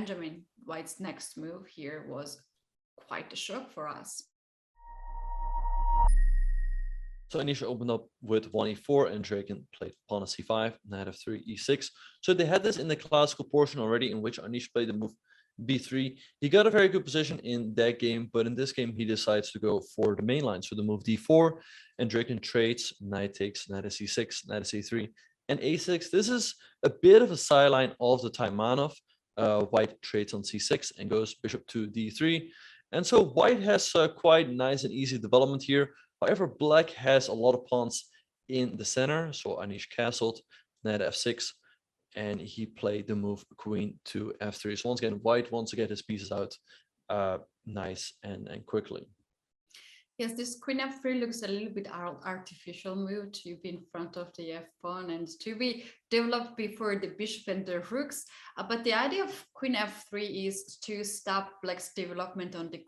Benjamin, white's next move here was quite a shock for us. So Anish opened up with 1e4 and Andreikin played pawn c5, knight f3, e6. So they had this in the classical portion already, in which Anish played the move b3. He got a very good position in that game, but in this game he decides to go for the main line. So the move d4, and Andreikin trades, knight takes, knight c6, knight c3, and a6. This is a bit of a sideline of the Taimanov. White trades on c6 and goes bishop to d3. And so white has quite nice and easy development here. However, black has a lot of pawns in the center. So Anish castled, knight f6, and he played the move queen to f3. So once again, white wants to get his pieces out nice and quickly. Yes, this queen f3 looks a little bit artificial move to be in front of the f pawn and to be developed before the bishop and the rooks. But the idea of queen f3 is to stop black's development on the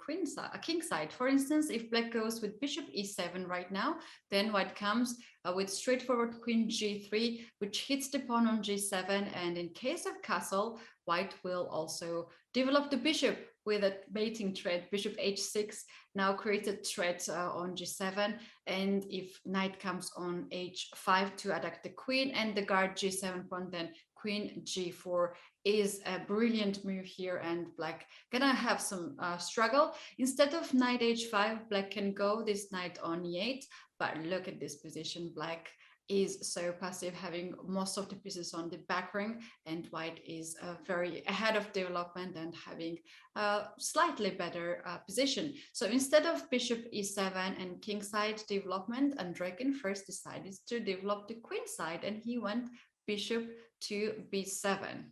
king side. For instance, if black goes with bishop e7 right now, then white comes with straightforward queen g3, which hits the pawn on g7. And in case of castle, white will also develop the bishop with a mating threat, bishop h6, now created threat on g7. And if knight comes on h5 to attack the queen and the guard g7 pawn, then queen g4 is a brilliant move here, and black gonna have some struggle. Instead of knight h5, black can go this knight on e8, but look at this position. Black is so passive, having most of the pieces on the back ring, and white is very ahead of development and having a slightly better position. So instead of bishop e7 and king side development, Andreikin first decided to develop the queen side, and he went bishop to b7.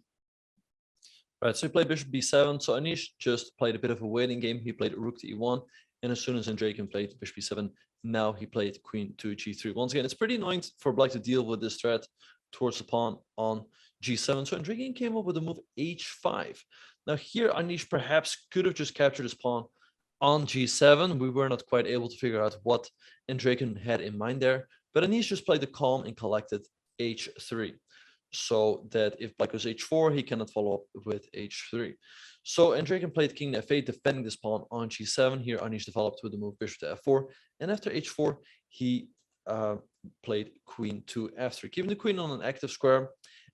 Right, so he played bishop b7. So Anish just played a bit of a waiting game. He played rook to e1, and as soon as Andreikin played bishop b7, now he played queen to g3. Once again, it's pretty annoying for black to deal with this threat towards the pawn on g7. So Andreikin came up with the move h5. Now here, Anish perhaps could have just captured his pawn on g7. We were not quite able to figure out what Andreikin had in mind there, but Anish just played the calm and collected h3, so that if black goes h4, he cannot follow up with h3. So Andreikin played king to f8, defending this pawn on g7. Here, Anish developed with the move bishop to f4, and after h4, he played queen to f3, keeping the queen on an active square.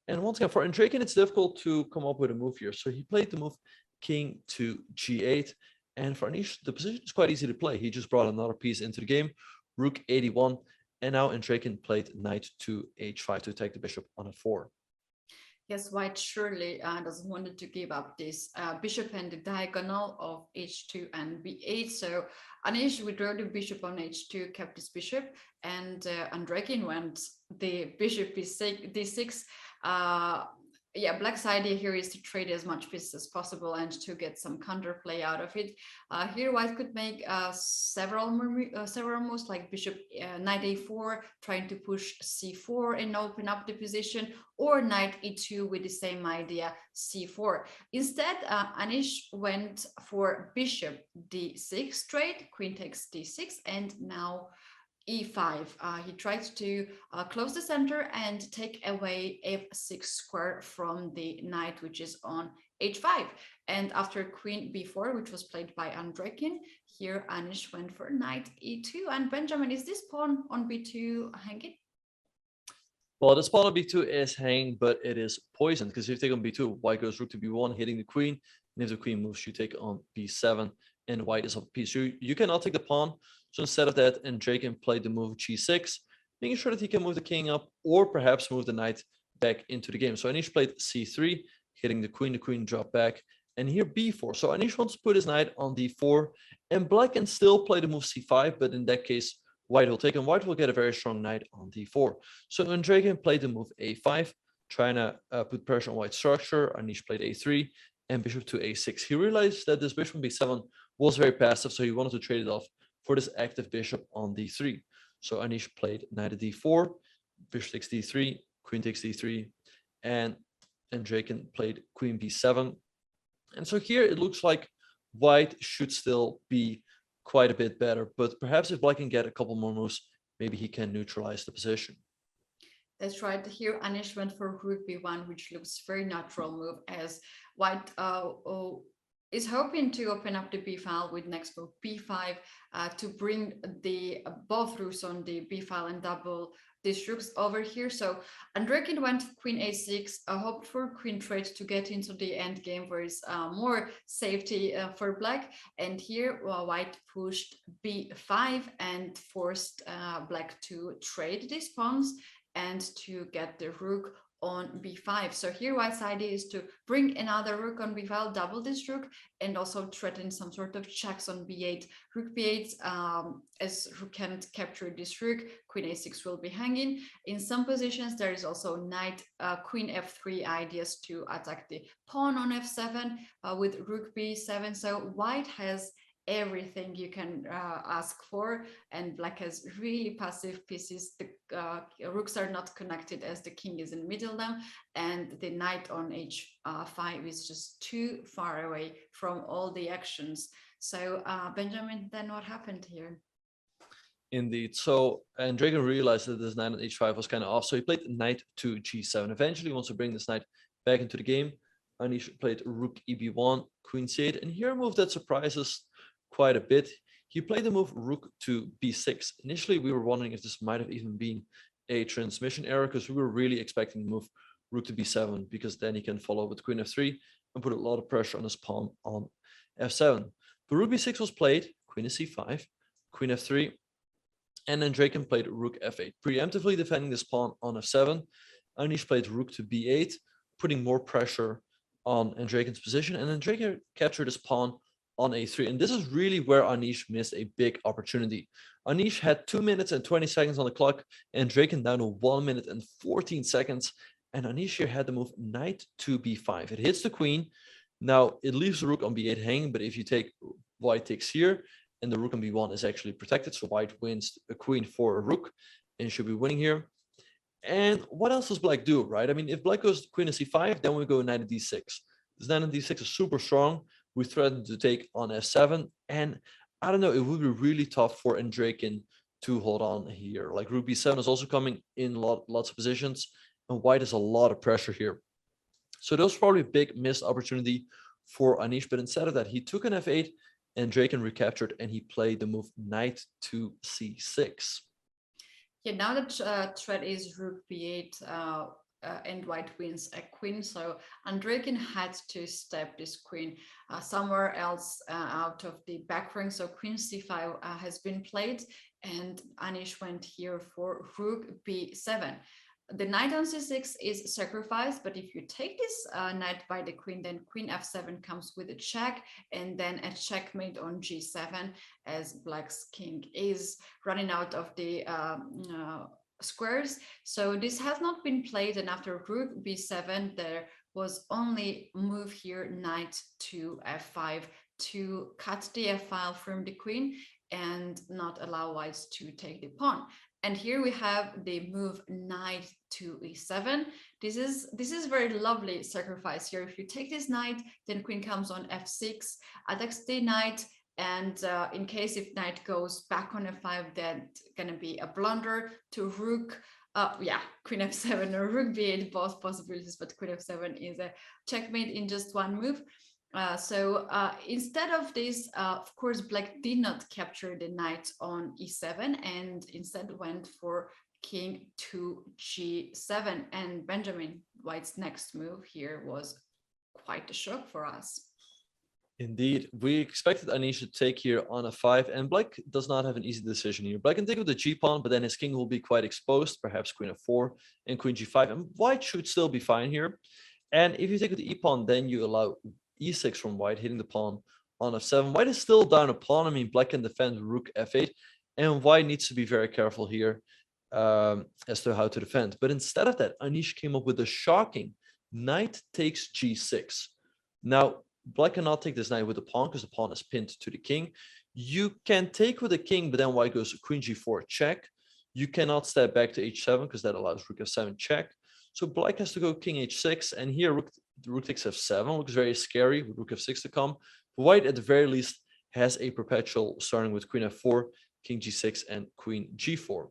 And once again, for Andreikin, it's difficult to come up with a move here. So he played the move king to g8, and for Anish, the position is quite easy to play. He just brought another piece into the game, rook 81, and now Andreikin played knight to h5 to attack the bishop on f4. Yes, white surely doesn't want to give up this bishop and the diagonal of h2 and b8. So Anish withdrew the bishop on h2, kept this bishop, and Andreikin went the bishop d6. Yeah, black's idea here is to trade as much pieces as possible and to get some counterplay out of it. Here, white could make several moves, like bishop knight a4, trying to push c4 and open up the position, or knight e2 with the same idea, c4. Instead, Anish went for bishop d6 trade, queen takes d6, and now e5. He tried to close the center and take away f6 square from the knight, which is on h5. And after queen b4, which was played by Andreikin, here Anish went for knight e2. And Benjamin, is this pawn on b2 hanging? Well, this pawn on b2 is hanging, but it is poisoned, because if you take on b2, white goes rook to b1, hitting the queen, and if the queen moves, you take on b7, and white is off a piece. So you cannot take the pawn. So instead of that, Andreikin played the move g6, making sure that he can move the king up, or perhaps move the knight back into the game. So Anish played c3, hitting the queen dropped back, and here b4. So Anish wants to put his knight on d4, and black can still play the move c5, but in that case, white will take, and white will get a very strong knight on d4. So Andreikin played the move a5, trying to put pressure on white's structure. Anish played a3, and bishop to a6. He realized that this bishop on b7 was very passive, so he wanted to trade it off for this active bishop on d3. So Anish played knight to d4, bishop takes d3, queen takes d3, and Andreikin played queen b7. And so here it looks like white should still be quite a bit better, but perhaps if black can get a couple more moves, maybe he can neutralize the position. That's right. Here, Anish went for rook b1, which looks very natural move as white is hoping to open up the b file with next move b5 to bring the both rooks on the b file and double these rooks over here. So Andreikin went queen a6, hoped for queen trade to get into the end game where is more safety for black. And here white pushed b5 and forced black to trade these pawns and to get the rook on b5. So here white's idea is to bring another rook on b5, double this rook, and also threaten some sort of checks on b8. Rook b8, as rook can't capture this rook, queen a6 will be hanging. In some positions, there is also knight, queen f3 ideas to attack the pawn on f7 with rook b7. So white has everything you can ask for, and black has really passive pieces. The rooks are not connected as the king is in the middle now, and the knight on h5 is just too far away from all the actions. So Benjamin, then what happened here? Indeed. So Andreikin realized that this knight on h5 was kind of off, so he played knight to g7. Eventually, he wants to bring this knight back into the game. Anish played rook eb1, queen c8, and here a move that surprises quite a bit. He played the move rook to b6. Initially, we were wondering if this might have even been a transmission error, because we were really expecting the move rook to b7, because then he can follow with queen f3 and put a lot of pressure on his pawn on f7. But rook b6 was played, queen to c5, queen f3, and then Andreikin played rook f8, preemptively defending this pawn on f7. Anish played rook to b8, putting more pressure on Andreikin's position, and Andreikin captured his pawn on a3. And this is really where Anish missed a big opportunity. Anish had 2 minutes and 20 seconds on the clock, and Andreikin down to 1 minute and 14 seconds. And Anish here had the move knight to b5. It hits the queen. Now it leaves the rook on b8 hanging, but if you take white takes here, and the rook on b1 is actually protected, so white wins a queen for a rook and should be winning here. And what else does black do, right? I mean, if black goes queen to c5, then we go knight to d6. This knight to d6 is super strong. We threaten to take on f7, and I don't know, it would be really tough for Andreikin to hold on here. Like rook b7 is also coming in lots of positions, and white has a lot of pressure here. So that was probably a big missed opportunity for Anish, but instead of that, he took an f8, and Andreikin recaptured, and he played the move knight to c6. Yeah, now that threat is rook b8, and white wins a queen, so Andreikin had to step this queen somewhere else out of the back ring. So queen c5 has been played, and Anish went here for rook b7. The knight on c6 is sacrificed, but if you take this knight by the queen, then queen f7 comes with a check, and then a checkmate on g7, as black's king is running out of the squares. So this has not been played, and after rook b7 there was only move here knight to f5 to cut the f file from the queen and not allow whites to take the pawn. And here we have the move knight to e7. This is very lovely sacrifice here. If you take this knight, then queen comes on f6, attacks the knight, and in case if knight goes back on f5, that's gonna be a blunder to rook. Yeah, queen f7 or rook b8, both possibilities, but queen f7 is a checkmate in just one move. So instead of this, of course, black did not capture the knight on e7 and instead went for king to g7. And Benjamin, white's next move here was quite a shock for us. Indeed, we expected Anish to take here on f5, and black does not have an easy decision here. Black can take with the g-pawn, but then his king will be quite exposed, perhaps queen f4 and queen g5, and white should still be fine here. And if you take with the e-pawn, then you allow e6 from white, hitting the pawn on f7. White is still down a pawn. I mean, black can defend rook f8, and white needs to be very careful here as to how to defend. But instead of that, Anish came up with a shocking knight takes g6. Now, black cannot take this knight with the pawn because the pawn is pinned to the king. You can take with the king, but then white goes queen g4 check. You cannot step back to h7 because that allows rook f7 check. So black has to go king h6, and here rook takes f7 looks very scary with rook f6 to come. White at the very least has a perpetual starting with queen f4, king g6, and queen g4.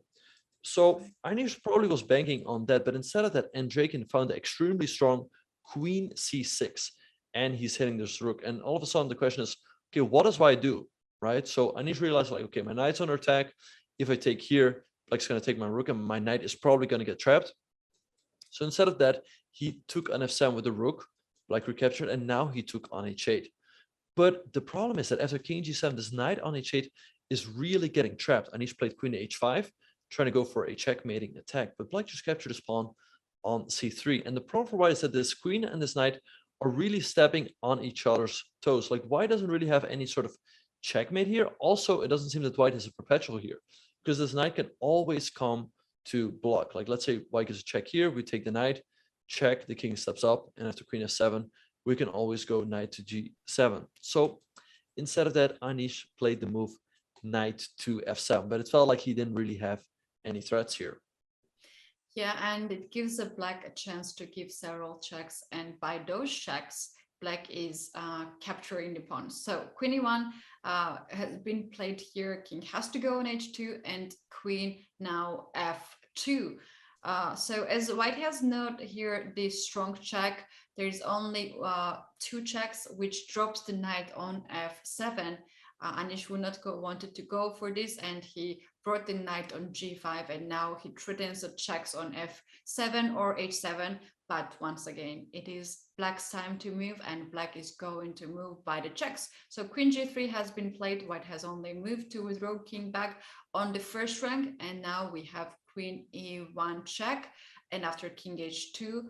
So Anish probably was banking on that, but instead of that, Andreikin found an extremely strong queen c6, and he's hitting this rook. And all of a sudden, the question is, okay, what does white do, right? So Anish realized, like, okay, my knight's under attack. If I take here, black's going to take my rook, and my knight is probably going to get trapped. So instead of that, he took on f7 with the rook, black recaptured, and now he took on h8. But the problem is that after king g7, this knight on h8 is really getting trapped. Anish played queen to h5, trying to go for a checkmating attack, but black just captured his pawn on c3. And the problem for white is that this queen and this knight are really stepping on each other's toes. Like, white doesn't really have any sort of checkmate here. Also, it doesn't seem that white has a perpetual here, because this knight can always come to block. Like, let's say white gets a check here, we take the knight, check, the king steps up, and after queen f7, we can always go knight to g7. So instead of that, Anish played the move knight to f7, but it felt like he didn't really have any threats here. Yeah, and it gives a black a chance to give several checks, and by those checks, black is capturing the pawn. So queen e1 has been played here. King has to go on h2, and queen now f2. So as white has not here the strong check, there is only two checks, which drops the knight on f7. Anish would not wanted to go for this, and he brought the knight on g5, and now he threatens the checks on f7 or h7. But once again, it is black's time to move, and black is going to move by the checks. So queen g3 has been played. White has only moved to withdraw king back on the first rank, and now we have queen e1 check. And after king h2,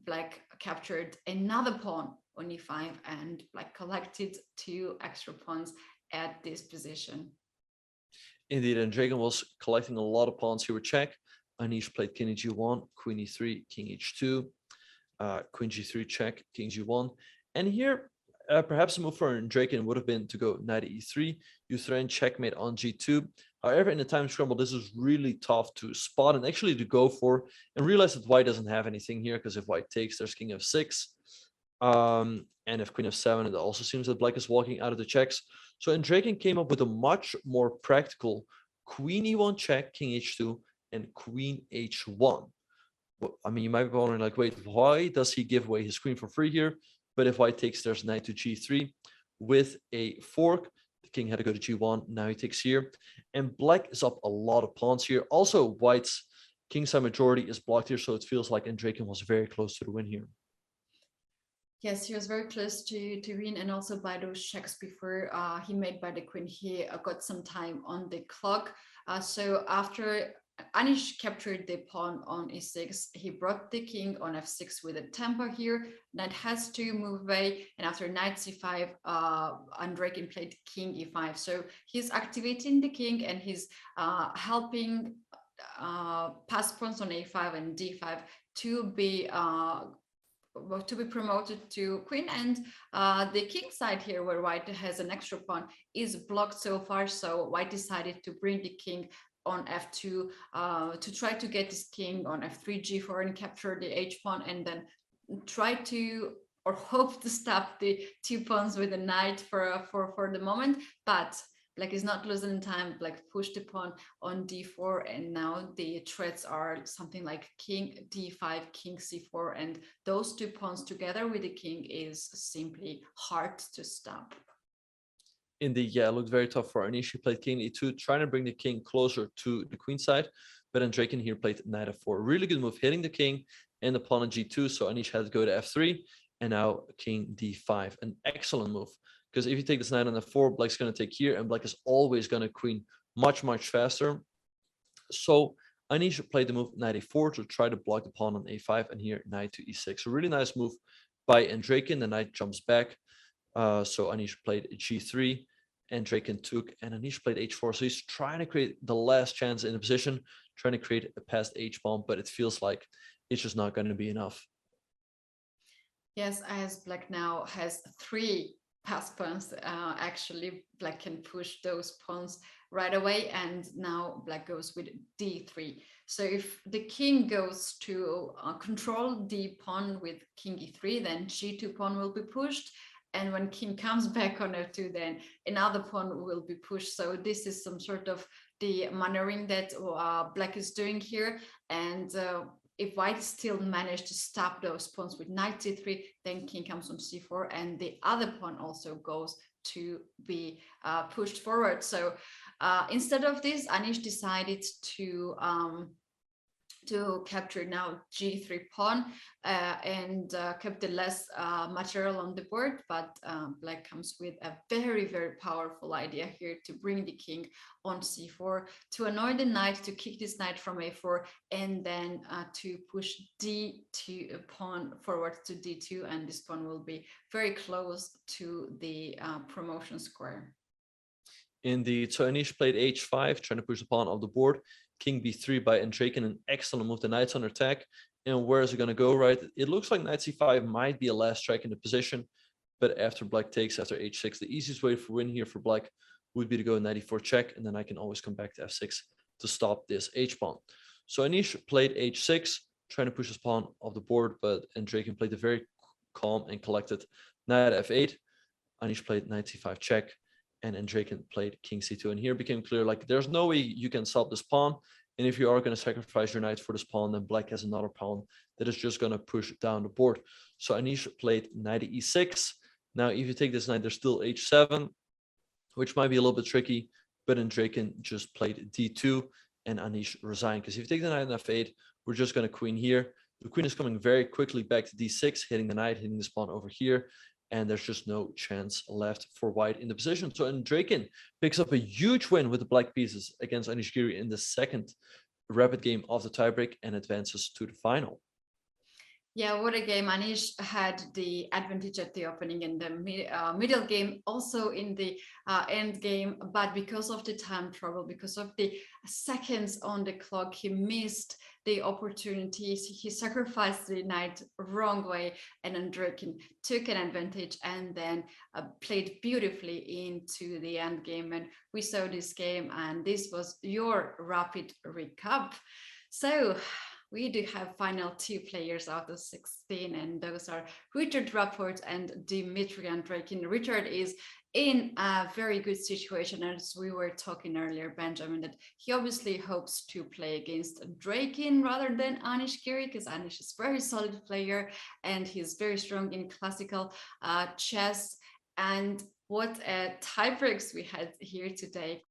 black captured another pawn on e5, and black collected two extra pawns at this position. Indeed, Andreikin was collecting a lot of pawns here with check. Anish played king g1, queen e3, king h2, queen g3 check, king g1. And here, perhaps a move for Andreikin would have been to go knight e3, you threaten checkmate on g2. However, in the time scramble, this is really tough to spot and actually to go for, and realize that white doesn't have anything here, because if white takes, there's king f6. And if queen f7, it also seems that black is walking out of the checks. So Andreikin came up with a much more practical queen e1 check, king h2, and queen h1. Well, I mean, you might be wondering, like, wait, why does he give away his queen for free here? But if white takes, there's knight to g3 with a fork. The king had to go to g1. Now he takes here, and black is up a lot of pawns here. Also, white's kingside majority is blocked here, so it feels like Andreikin was very close to the win here. Yes, he was very close to win, and also by those checks before he made by the queen, he got some time on the clock. So after Anish captured the pawn on e6, he brought the king on f6 with a tempo here. Knight has to move away, and after knight c5, Andreikin played king e5. So he's activating the king, and he's helping pass pawns on a5 and d5 to be promoted to queen. And the king side here, where white has an extra pawn, is blocked so far. So white decided to bring the king on f2 to try to get this king on f3, g4, and capture the h pawn, and then try to or hope to stop the two pawns with a knight for the moment. But black is not losing time. Black pushed the pawn on d4, and now the threats are something like king d5, king c4, and those two pawns together with the king is simply hard to stop. Indeed, yeah, it looked very tough for Anish. He played king e2, trying to bring the king closer to the queen side, but Andreikin here played knight f4. Really good move, hitting the king and the pawn on g2, so Anish had to go to f3, and now king d5. An excellent move, because if you take this knight on f4, black's going to take here, and black is always going to queen much faster. So Anish played the move knight a4 to try to block the pawn on a5, and here knight to e6. A really nice move by Andreikin. The knight jumps back. So Anish played g3, Andreikin took, and Anish played h4. So he's trying to create the last chance in the position, trying to create a passed h-pawn, but it feels like it's just not going to be enough. Yes, as black now has three pass pawns, actually black can push those pawns right away, and now black goes with d3. So if the king goes to control the pawn with king e3, then g2 pawn will be pushed, and when king comes back on f2, then another pawn will be pushed. So this is some sort of the maneuvering that black is doing here. And if white still managed to stop those pawns with knight c3, then king comes on c4, and the other pawn also goes to be pushed forward. So instead of this, Anish decided to capture now g3 pawn and kept the less material on the board, but black comes with a very, very powerful idea here to bring the king on c4, to annoy the knight, to kick this knight from a4, and then to push d2 pawn forward to d2, and this pawn will be very close to the promotion square. In the Anish played h5, trying to push the pawn off the board. King b3 by Andreikin, an excellent move. The knight's under attack. And where is it going to go, right? It looks like knight c5 might be a last strike in the position, but after black takes, after h6, the easiest way for win here for black would be to go knight e4 check, and then I can always come back to f6 to stop this h-pawn. So Anish played h6, trying to push his pawn off the board, but Andreikin played a very calm and collected knight f8. Anish played knight c5 check, and Andreikin played king c2. And here became clear, like, there's no way you can stop this pawn. And if you are going to sacrifice your knight for this pawn, then black has another pawn that is just going to push down the board. So Anish played knight e6. Now, if you take this knight, there's still h7, which might be a little bit tricky, but Andreikin just played d2, and Anish resigned. Because if you take the knight on f8, we're just going to queen here. The queen is coming very quickly back to d6, hitting the knight, hitting this pawn over here, and there's just no chance left for white in the position. So Andreikin picks up a huge win with the black pieces against Anish Giri in the second rapid game of the tiebreak and advances to the final. Yeah, what a game. Anish had the advantage at the opening in the middle game, also in the end game, but because of the time trouble, because of the seconds on the clock, he missed the opportunities. He sacrificed the knight wrong way, and Andreikin took an advantage and then played beautifully into the end game. And we saw this game, and this was your rapid recap. So we do have final 2 players out of 16, and those are Richard Rapport and Dmitry Andreikin. Richard is in a very good situation, as we were talking earlier, Benjamin, that he obviously hopes to play against Andreikin rather than Anish Giri, because Anish is a very solid player and he's very strong in classical chess. And what tiebreaks we had here today.